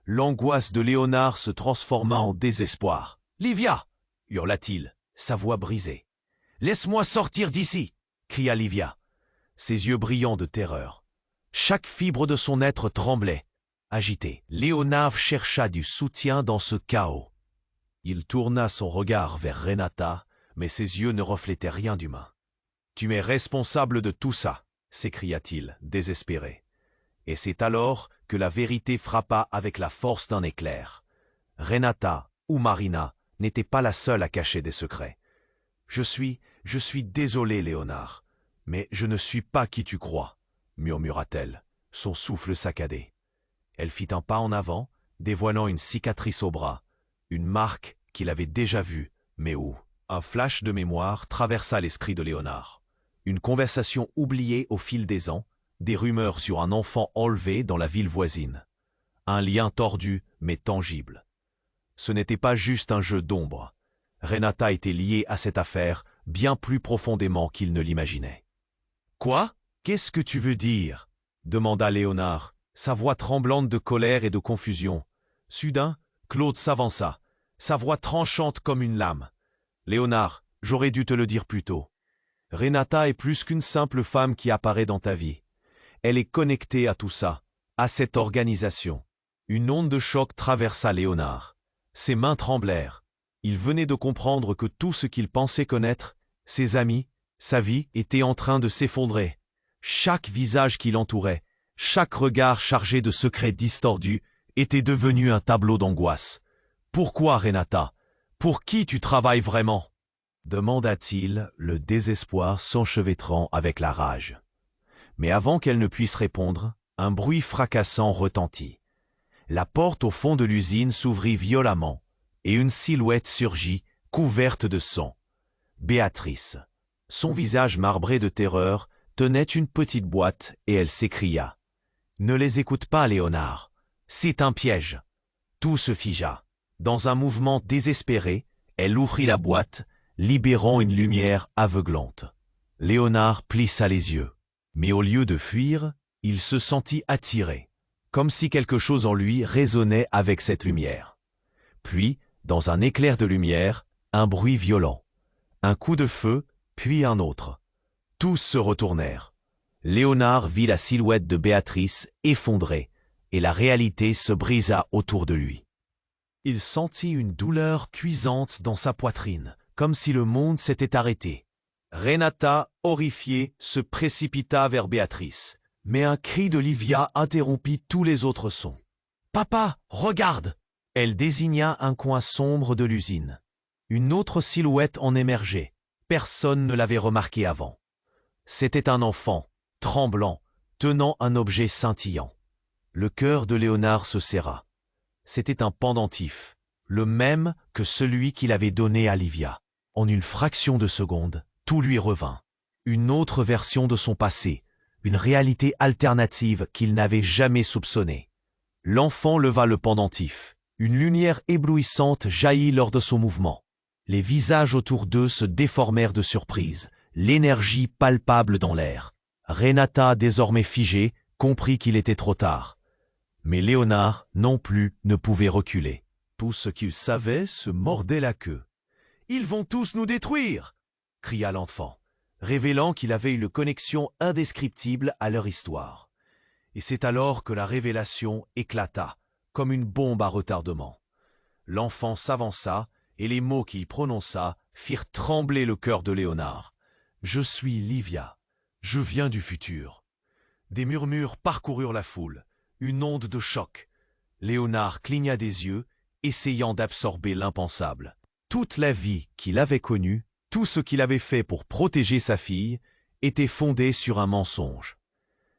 L'angoisse de Léonard se transforma en désespoir. « Livia !» hurla-t-il, sa voix brisée. « Laisse-moi sortir d'ici !» cria Livia, ses yeux brillants de terreur. Chaque fibre de son être tremblait, agité. Léonard chercha du soutien dans ce chaos. Il tourna son regard vers Renata, mais ses yeux ne reflétaient rien d'humain. « Tu m'es responsable de tout ça !» s'écria-t-il, désespéré. Et c'est alors que la vérité frappa avec la force d'un éclair. Renata ou Marina n'était pas la seule à cacher des secrets. « Je suis désolé, Léonard, mais je ne suis pas qui tu crois, » murmura-t-elle, son souffle saccadé. Elle fit un pas en avant, dévoilant une cicatrice au bras, une marque qu'il avait déjà vue, mais où? Un flash de mémoire traversa l'esprit de Léonard. Une conversation oubliée au fil des ans, des rumeurs sur un enfant enlevé dans la ville voisine. Un lien tordu mais tangible. Ce n'était pas juste un jeu d'ombre. Renata était liée à cette affaire bien plus profondément qu'il ne l'imaginait. « Quoi? Qu'est-ce que tu veux dire ?» demanda Léonard, sa voix tremblante de colère et de confusion. Soudain, Claude s'avança, sa voix tranchante comme une lame. « Léonard, j'aurais dû te le dire plus tôt. Renata est plus qu'une simple femme qui apparaît dans ta vie. Elle est connectée à tout ça, à cette organisation. » Une onde de choc traversa Léonard. Ses mains tremblèrent. Il venait de comprendre que tout ce qu'il pensait connaître, ses amis, sa vie, était en train de s'effondrer. Chaque visage qui l'entourait, chaque regard chargé de secrets distordus, était devenu un tableau d'angoisse. « Pourquoi, Renata? Pour qui tu travailles vraiment ?» demanda-t-il, le désespoir s'enchevêtrant avec la rage. Mais avant qu'elle ne puisse répondre, un bruit fracassant retentit. La porte au fond de l'usine s'ouvrit violemment, et une silhouette surgit, couverte de sang. Béatrice. Son visage marbré de terreur tenait une petite boîte et elle s'écria. « Ne les écoute pas, Léonard. C'est un piège. » Tout se figea. Dans un mouvement désespéré, elle ouvrit la boîte, libérant une lumière aveuglante. Léonard plissa les yeux. Mais au lieu de fuir, il se sentit attiré, comme si quelque chose en lui résonnait avec cette lumière. Puis, dans un éclair de lumière, un bruit violent. Un coup de feu, puis un autre. Tous se retournèrent. Léonard vit la silhouette de Béatrice effondrée, et la réalité se brisa autour de lui. Il sentit une douleur cuisante dans sa poitrine, comme si le monde s'était arrêté. Renata, horrifiée, se précipita vers Béatrice, mais un cri d'Olivia interrompit tous les autres sons. « Papa, regarde !» Elle désigna un coin sombre de l'usine. Une autre silhouette en émergeait. Personne ne l'avait remarqué avant. C'était un enfant, tremblant, tenant un objet scintillant. Le cœur de Léonard se serra. C'était un pendentif, le même que celui qu'il avait donné à Livia. En une fraction de seconde, tout lui revint. Une autre version de son passé, une réalité alternative qu'il n'avait jamais soupçonnée. L'enfant leva le pendentif. Une lumière éblouissante jaillit lors de son mouvement. Les visages autour d'eux se déformèrent de surprise, l'énergie palpable dans l'air. Renata, désormais figée, comprit qu'il était trop tard. Mais Léonard, non plus, ne pouvait reculer. Tout ce qu'il savait se mordait la queue. « Ils vont tous nous détruire !» cria l'enfant, révélant qu'il avait une connexion indescriptible à leur histoire. Et c'est alors que la révélation éclata, comme une bombe à retardement. L'enfant s'avança, et les mots qu'il prononça firent trembler le cœur de Léonard. « Je suis Livia. Je viens du futur. » Des murmures parcoururent la foule, une onde de choc. Léonard cligna des yeux, essayant d'absorber l'impensable. Toute la vie qu'il avait connue, tout ce qu'il avait fait pour protéger sa fille, était fondé sur un mensonge.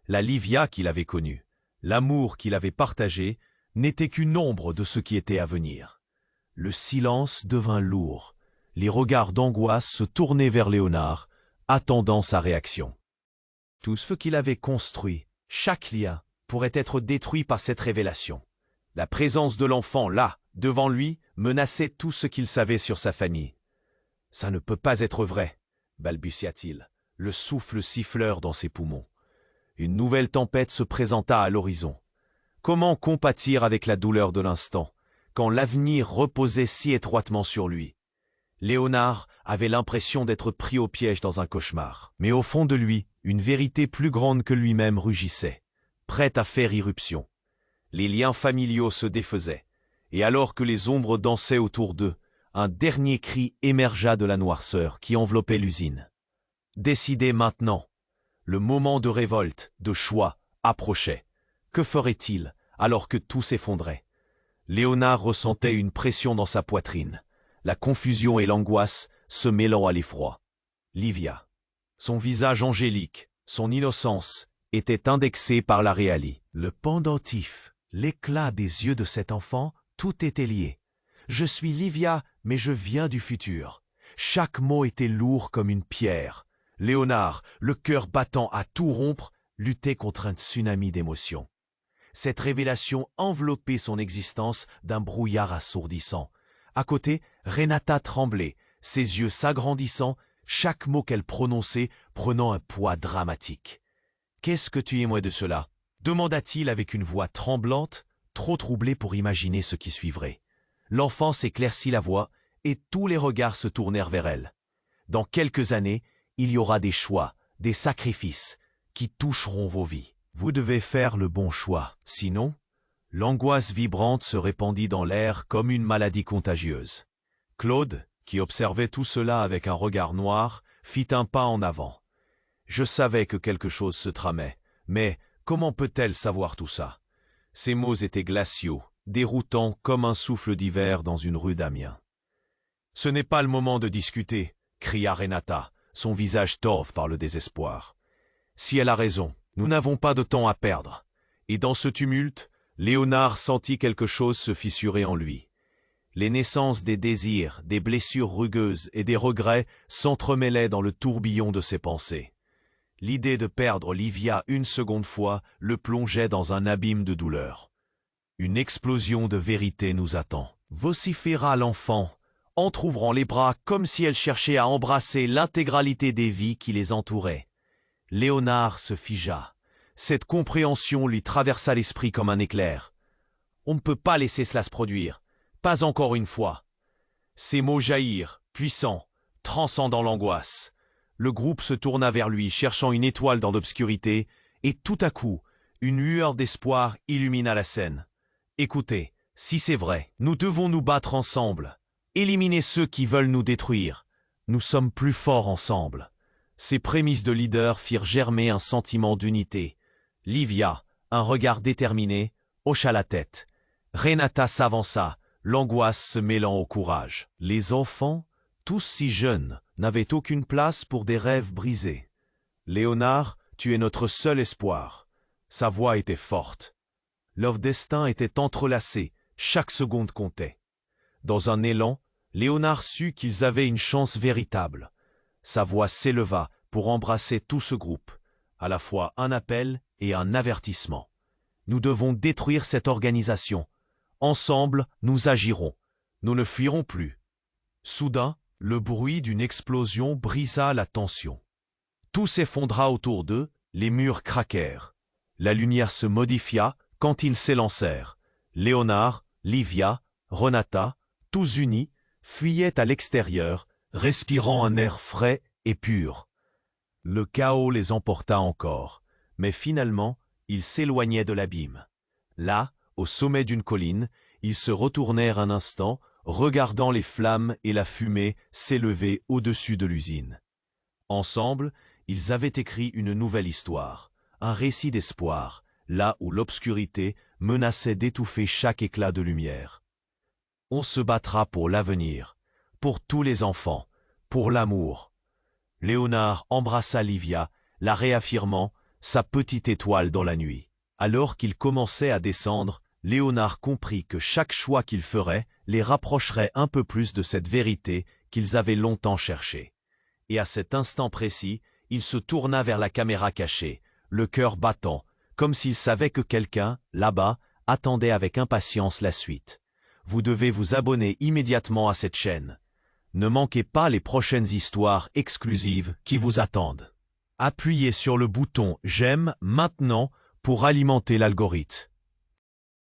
La Livia qu'il avait connue, l'amour qu'il avait partagé, n'était qu'une ombre de ce qui était à venir. Le silence devint lourd. Les regards d'angoisse se tournaient vers Léonard, attendant sa réaction. Tout ce qu'il avait construit, chaque lien, pourrait être détruit par cette révélation. La présence de l'enfant, là, devant lui, menaçait tout ce qu'il savait sur sa famille. « Ça ne peut pas être vrai », balbutia-t-il, le souffle siffleur dans ses poumons. Une nouvelle tempête se présenta à l'horizon. Comment compatir avec la douleur de l'instant, quand l'avenir reposait si étroitement sur lui? Léonard avait l'impression d'être pris au piège dans un cauchemar. Mais au fond de lui, une vérité plus grande que lui-même rugissait, prête à faire irruption. Les liens familiaux se défaisaient, et alors que les ombres dansaient autour d'eux, un dernier cri émergea de la noirceur qui enveloppait l'usine. Décidez maintenant. Le moment de révolte, de choix, approchait. Que ferait-il alors que tout s'effondrait? Léonard ressentait une pression dans sa poitrine, la confusion et l'angoisse se mêlant à l'effroi. Livia. Son visage angélique, son innocence, était indexé par la réalité. Le pendentif, l'éclat des yeux de cet enfant, tout était lié. « Je suis Livia, mais je viens du futur. » Chaque mot était lourd comme une pierre. Léonard, le cœur battant à tout rompre, luttait contre un tsunami d'émotions. Cette révélation enveloppait son existence d'un brouillard assourdissant. À côté, Renata tremblait, ses yeux s'agrandissant, chaque mot qu'elle prononçait prenant un poids dramatique. « Qu'est-ce que tu émouais de cela ?» demanda-t-il avec une voix tremblante, trop troublée pour imaginer ce qui suivrait. L'enfant s'éclaircit la voix et tous les regards se tournèrent vers elle. Dans quelques années, il y aura des choix, des sacrifices qui toucheront vos vies. Vous devez faire le bon choix. Sinon, l'angoisse vibrante se répandit dans l'air comme une maladie contagieuse. Claude, qui observait tout cela avec un regard noir, fit un pas en avant. Je savais que quelque chose se tramait, mais comment peut-elle savoir tout ça? Ses mots étaient glaciaux, déroutants comme un souffle d'hiver dans une rue d'Amiens. « Ce n'est pas le moment de discuter », cria Renata, son visage torve par le désespoir. « Si elle a raison, nous n'avons pas de temps à perdre. » Et dans ce tumulte, Léonard sentit quelque chose se fissurer en lui. Les naissances des désirs, des blessures rugueuses et des regrets s'entremêlaient dans le tourbillon de ses pensées. L'idée de perdre Livia une seconde fois le plongeait dans un abîme de douleur. Une explosion de vérité nous attend, vociféra l'enfant, entr'ouvrant les bras comme si elle cherchait à embrasser l'intégralité des vies qui les entouraient. Léonard se figea. Cette compréhension lui traversa l'esprit comme un éclair. On ne peut pas laisser cela se produire, pas encore une fois. Ces mots jaillirent, puissants, transcendant l'angoisse. Le groupe se tourna vers lui, cherchant une étoile dans l'obscurité, et tout à coup, une lueur d'espoir illumina la scène. Écoutez, si c'est vrai, nous devons nous battre ensemble, éliminer ceux qui veulent nous détruire. Nous sommes plus forts ensemble. Ces prémices de leader firent germer un sentiment d'unité. Livia, un regard déterminé, hocha la tête. Renata s'avança, l'angoisse se mêlant au courage. Les enfants, tous si jeunes, n'avaient aucune place pour des rêves brisés. Léonard, tu es notre seul espoir. Sa voix était forte. Leur destin était entrelacé, chaque seconde comptait. Dans un élan, Léonard sut qu'ils avaient une chance véritable. Sa voix s'éleva pour embrasser tout ce groupe, à la fois un appel et un avertissement. Nous devons détruire cette organisation. Ensemble, nous agirons. Nous ne fuirons plus. Soudain, le bruit d'une explosion brisa la tension. Tout s'effondra autour d'eux, les murs craquèrent. La lumière se modifia quand ils s'élancèrent. Léonard, Livia, Renata, tous unis, fuyaient à l'extérieur, respirant un air frais et pur. Le chaos les emporta encore, mais finalement, ils s'éloignaient de l'abîme. Là, au sommet d'une colline, ils se retournèrent un instant, regardant les flammes et la fumée s'élever au-dessus de l'usine. Ensemble, ils avaient écrit une nouvelle histoire, un récit d'espoir, là où l'obscurité menaçait d'étouffer chaque éclat de lumière. On se battra pour l'avenir, pour tous les enfants, pour l'amour. Léonard embrassa Livia, la réaffirmant, sa petite étoile dans la nuit. Alors qu'ils commençaient à descendre, Léonard comprit que chaque choix qu'il ferait les rapprocherait un peu plus de cette vérité qu'ils avaient longtemps cherchée. Et à cet instant précis, il se tourna vers la caméra cachée, le cœur battant, comme s'il savait que quelqu'un, là-bas, attendait avec impatience la suite. Vous devez vous abonner immédiatement à cette chaîne. Ne manquez pas les prochaines histoires exclusives qui vous attendent. Appuyez sur le bouton « J'aime » maintenant pour alimenter l'algorithme.